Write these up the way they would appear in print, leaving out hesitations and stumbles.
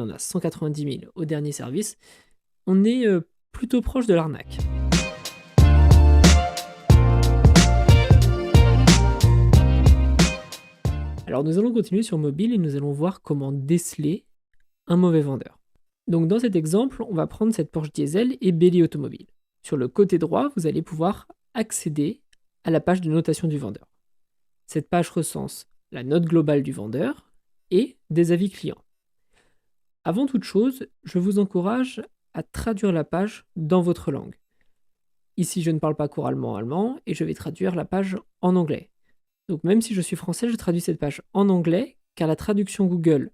il y en a 190 000 au dernier service, on est plutôt proche de l'arnaque. Alors nous allons continuer sur mobile et nous allons voir comment déceler un mauvais vendeur. Donc dans cet exemple, on va prendre cette Porsche Diesel et Belly Automobile. Sur le côté droit, vous allez pouvoir accéder à la page de notation du vendeur. Cette page recense la note globale du vendeur et des avis clients. Avant toute chose, je vous encourage à traduire la page dans votre langue. Ici, je ne parle pas couramment allemand et je vais traduire la page en anglais. Donc même si je suis français, je traduis cette page en anglais car la traduction Google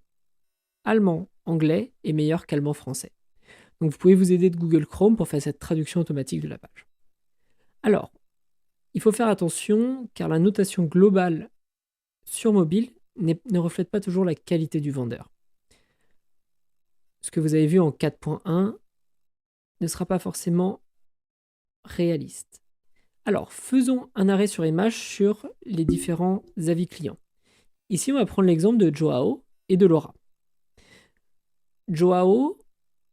allemand-anglais est meilleure qu'allemand-français. Donc vous pouvez vous aider de Google Chrome pour faire cette traduction automatique de la page. Alors, il faut faire attention car la notation globale sur mobile ne reflète pas toujours la qualité du vendeur. Ce que vous avez vu en 4.1 ne sera pas forcément réaliste. Alors, faisons un arrêt sur image sur les différents avis clients. Ici, on va prendre l'exemple de Joao et de Laura. Joao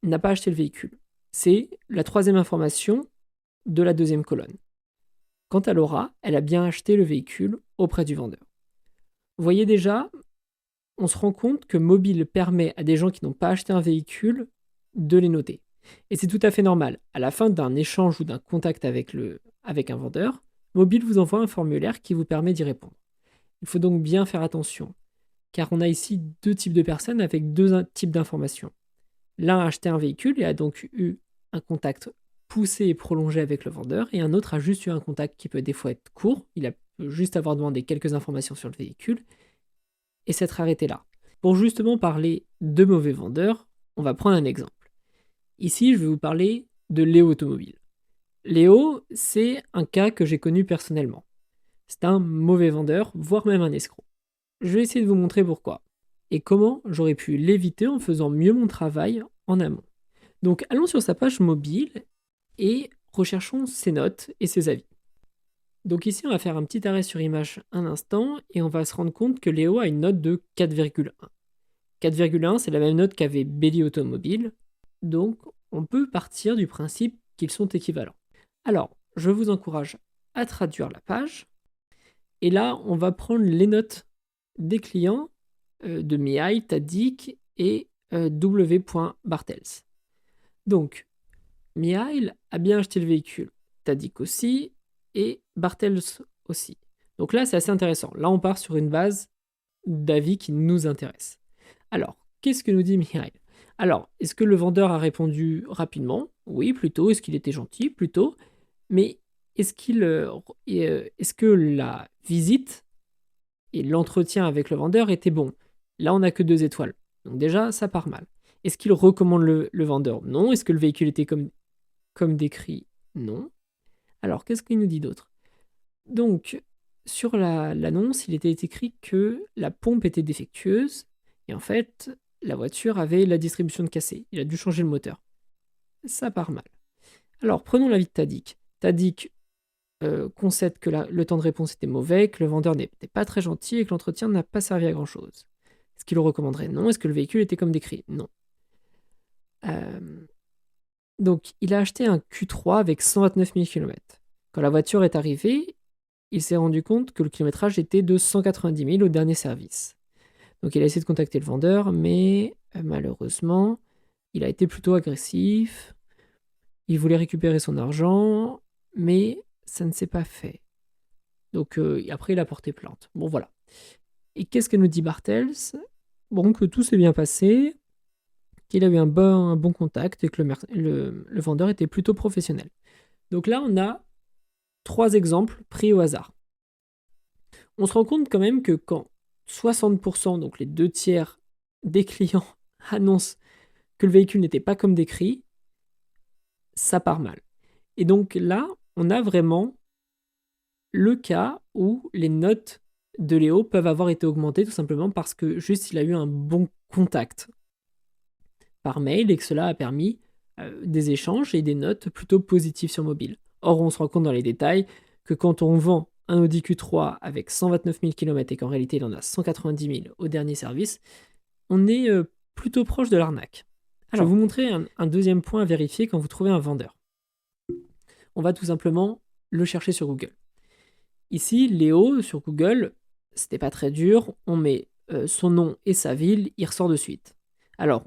n'a pas acheté le véhicule. C'est la troisième information de la deuxième colonne. Quant à Laura, elle a bien acheté le véhicule auprès du vendeur. Vous voyez déjà, on se rend compte que mobile permet à des gens qui n'ont pas acheté un véhicule de les noter. Et c'est tout à fait normal. À la fin d'un échange ou d'un contact avec un vendeur, mobile vous envoie un formulaire qui vous permet d'y répondre. Il faut donc bien faire attention, car on a ici deux types de personnes avec deux types d'informations. L'un a acheté un véhicule et a donc eu un contact poussé et prolongé avec le vendeur, et un autre a juste eu un contact qui peut des fois être court, il a juste avoir demandé quelques informations sur le véhicule, et s'être arrêté là. Pour justement parler de mauvais vendeurs, on va prendre un exemple. Ici, je vais vous parler de Léo Automobile. Léo, c'est un cas que j'ai connu personnellement. C'est un mauvais vendeur, voire même un escroc. Je vais essayer de vous montrer pourquoi, et comment j'aurais pu l'éviter en faisant mieux mon travail en amont. Donc allons sur sa page mobile et recherchons ses notes et ses avis. Donc ici, on va faire un petit arrêt sur image un instant et on va se rendre compte que Léo a une note de 4,1. 4,1, c'est la même note qu'avait Belly Automobile, donc on peut partir du principe qu'ils sont équivalents. Alors, je vous encourage à traduire la page, et là, on va prendre les notes des clients de Mihail, Tadic et W.Bartels. Donc, Mihail a bien acheté le véhicule, Tadic aussi, et Bartels aussi. Donc là, c'est assez intéressant. Là, on part sur une base d'avis qui nous intéresse. Alors, qu'est-ce que nous dit Mihail ? Alors, est-ce que le vendeur a répondu rapidement ? Oui, plutôt. Est-ce qu'il était gentil ? Plutôt. Mais est-ce que la visite et l'entretien avec le vendeur étaient bons ? Là, on n'a que 2 étoiles. Donc déjà, ça part mal. Est-ce qu'il recommande le vendeur ? Non. Est-ce que le véhicule était comme décrit ? Non. Alors, qu'est-ce qu'il nous dit d'autre ? Donc, sur l'annonce, il était écrit que la pompe était défectueuse et en fait, la voiture avait la distribution de cassée. Il a dû changer le moteur. Ça part mal. Alors, prenons l'avis de Tadic. Tadic concède que le temps de réponse était mauvais, que le vendeur n'était pas très gentil et que l'entretien n'a pas servi à grand-chose. Est-ce qu'il le recommanderait ? Non. Est-ce que le véhicule était comme décrit ? Non. Donc, il a acheté un Q3 avec 129 000 km. Quand la voiture est arrivée, il s'est rendu compte que le kilométrage était de 190 000 au dernier service. Donc, il a essayé de contacter le vendeur, mais malheureusement, il a été plutôt agressif. Il voulait récupérer son argent, mais ça ne s'est pas fait. Donc, après, il a porté plainte. Bon, voilà. Et qu'est-ce que nous dit Bartels ? Bon, que tout s'est bien passé, qu'il a eu un bon contact et que le vendeur était plutôt professionnel. Donc là, on a 3 exemples pris au hasard. On se rend compte quand même que quand 60%, donc les 2/3 des clients, annoncent que le véhicule n'était pas comme décrit, ça part mal. Et donc là, on a vraiment le cas où les notes de Léo peuvent avoir été augmentées tout simplement parce que juste il a eu un bon contact par mail et que cela a permis des échanges et des notes plutôt positives sur mobile. Or, on se rend compte dans les détails que quand on vend un Audi Q3 avec 129 000 km et qu'en réalité il en a 190 000 au dernier service, on est plutôt proche de l'arnaque. Alors, je vais vous montrer un deuxième point à vérifier quand vous trouvez un vendeur. On va tout simplement le chercher sur Google. Ici, Léo, sur Google, c'était pas très dur, on met son nom et sa ville, il ressort de suite. Alors,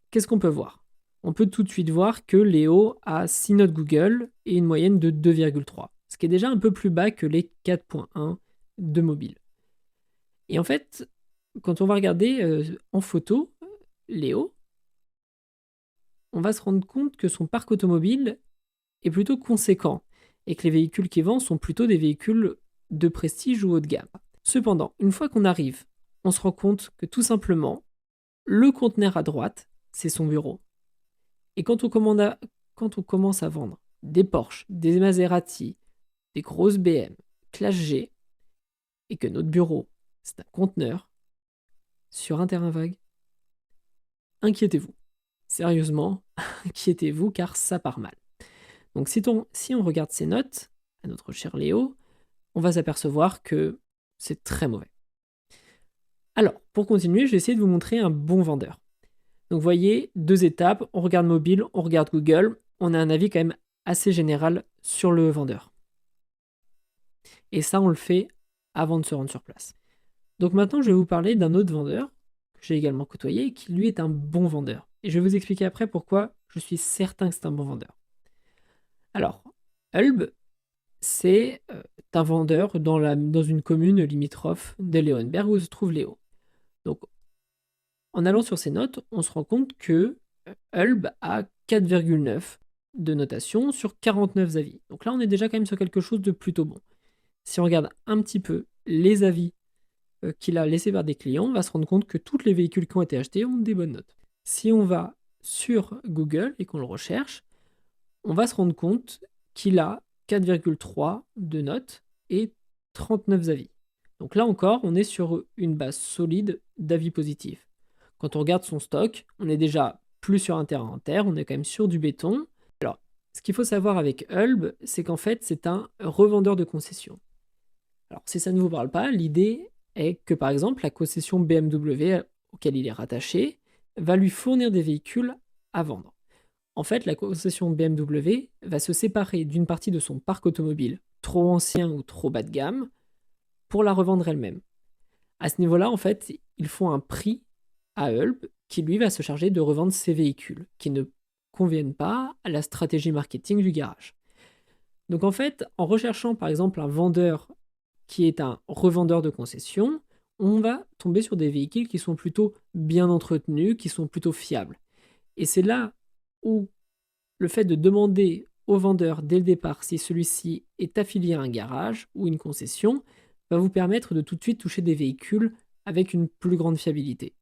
qu'est-ce qu'on peut voir? On peut tout de suite voir que Léo a 6 notes Google et une moyenne de 2,3, ce qui est déjà un peu plus bas que les 4,1 de mobile. Et en fait, quand on va regarder en photo, Léo, on va se rendre compte que son parc automobile est plutôt conséquent et que les véhicules qu'il vend sont plutôt des véhicules de prestige ou haut de gamme. Cependant, une fois qu'on arrive, on se rend compte que tout simplement, le conteneur à droite, c'est son bureau. Et quand on commence à vendre des Porsche, des Maserati, des grosses BM, classe G, et que notre bureau, c'est un conteneur sur un terrain vague, inquiétez-vous. Sérieusement, inquiétez-vous car ça part mal. Donc si on regarde ces notes, à notre cher Léo, on va s'apercevoir que c'est très mauvais. Alors, pour continuer, je vais essayer de vous montrer un bon vendeur. Donc vous voyez, 2 étapes, on regarde mobile, on regarde Google, on a un avis quand même assez général sur le vendeur. Et ça, on le fait avant de se rendre sur place. Donc maintenant, je vais vous parler d'un autre vendeur que j'ai également côtoyé, qui lui est un bon vendeur. Et je vais vous expliquer après pourquoi je suis certain que c'est un bon vendeur. Alors, Hulb, c'est un vendeur dans une commune limitrophe de Leonberg où se trouve Léo. Donc, en allant sur ces notes, on se rend compte que Hulb a 4,9 de notation sur 49 avis. Donc là, on est déjà quand même sur quelque chose de plutôt bon. Si on regarde un petit peu les avis qu'il a laissés par des clients, on va se rendre compte que tous les véhicules qui ont été achetés ont des bonnes notes. Si on va sur Google et qu'on le recherche, on va se rendre compte qu'il a 4,3 de notes et 39 avis. Donc là encore, on est sur une base solide d'avis positifs. Quand on regarde son stock, on est déjà plus sur un terrain en terre, on est quand même sur du béton. Alors, ce qu'il faut savoir avec Hulb, c'est qu'en fait, c'est un revendeur de concession. Alors, si ça ne vous parle pas, l'idée est que, par exemple, la concession BMW auquel il est rattaché va lui fournir des véhicules à vendre. En fait, la concession BMW va se séparer d'une partie de son parc automobile trop ancien ou trop bas de gamme pour la revendre elle-même. À ce niveau-là, en fait, ils font un prix à Hulb qui, lui, va se charger de revendre ces véhicules qui ne conviennent pas à la stratégie marketing du garage. Donc en fait, en recherchant par exemple un vendeur qui est un revendeur de concession, on va tomber sur des véhicules qui sont plutôt bien entretenus, qui sont plutôt fiables. Et c'est là où le fait de demander au vendeur dès le départ si celui-ci est affilié à un garage ou une concession va vous permettre de tout de suite toucher des véhicules avec une plus grande fiabilité.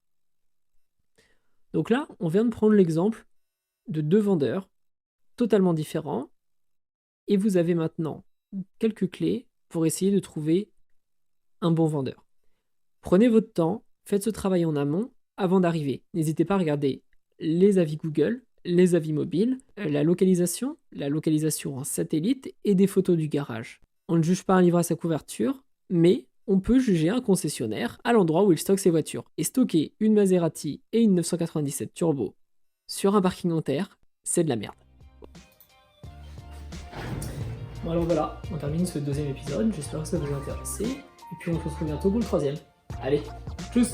Donc là, on vient de prendre l'exemple de 2 vendeurs totalement différents et vous avez maintenant quelques clés pour essayer de trouver un bon vendeur. Prenez votre temps, faites ce travail en amont avant d'arriver. N'hésitez pas à regarder les avis Google, les avis mobiles, la localisation en satellite et des photos du garage. On ne juge pas un livre à sa couverture, mais on peut juger un concessionnaire à l'endroit où il stocke ses voitures. Et stocker une Maserati et une 997 Turbo sur un parking en terre, c'est de la merde. Bon alors voilà, on termine ce 2e épisode, j'espère que ça vous a intéressé, et puis on se retrouve bientôt pour le 3e. Allez, tchuss!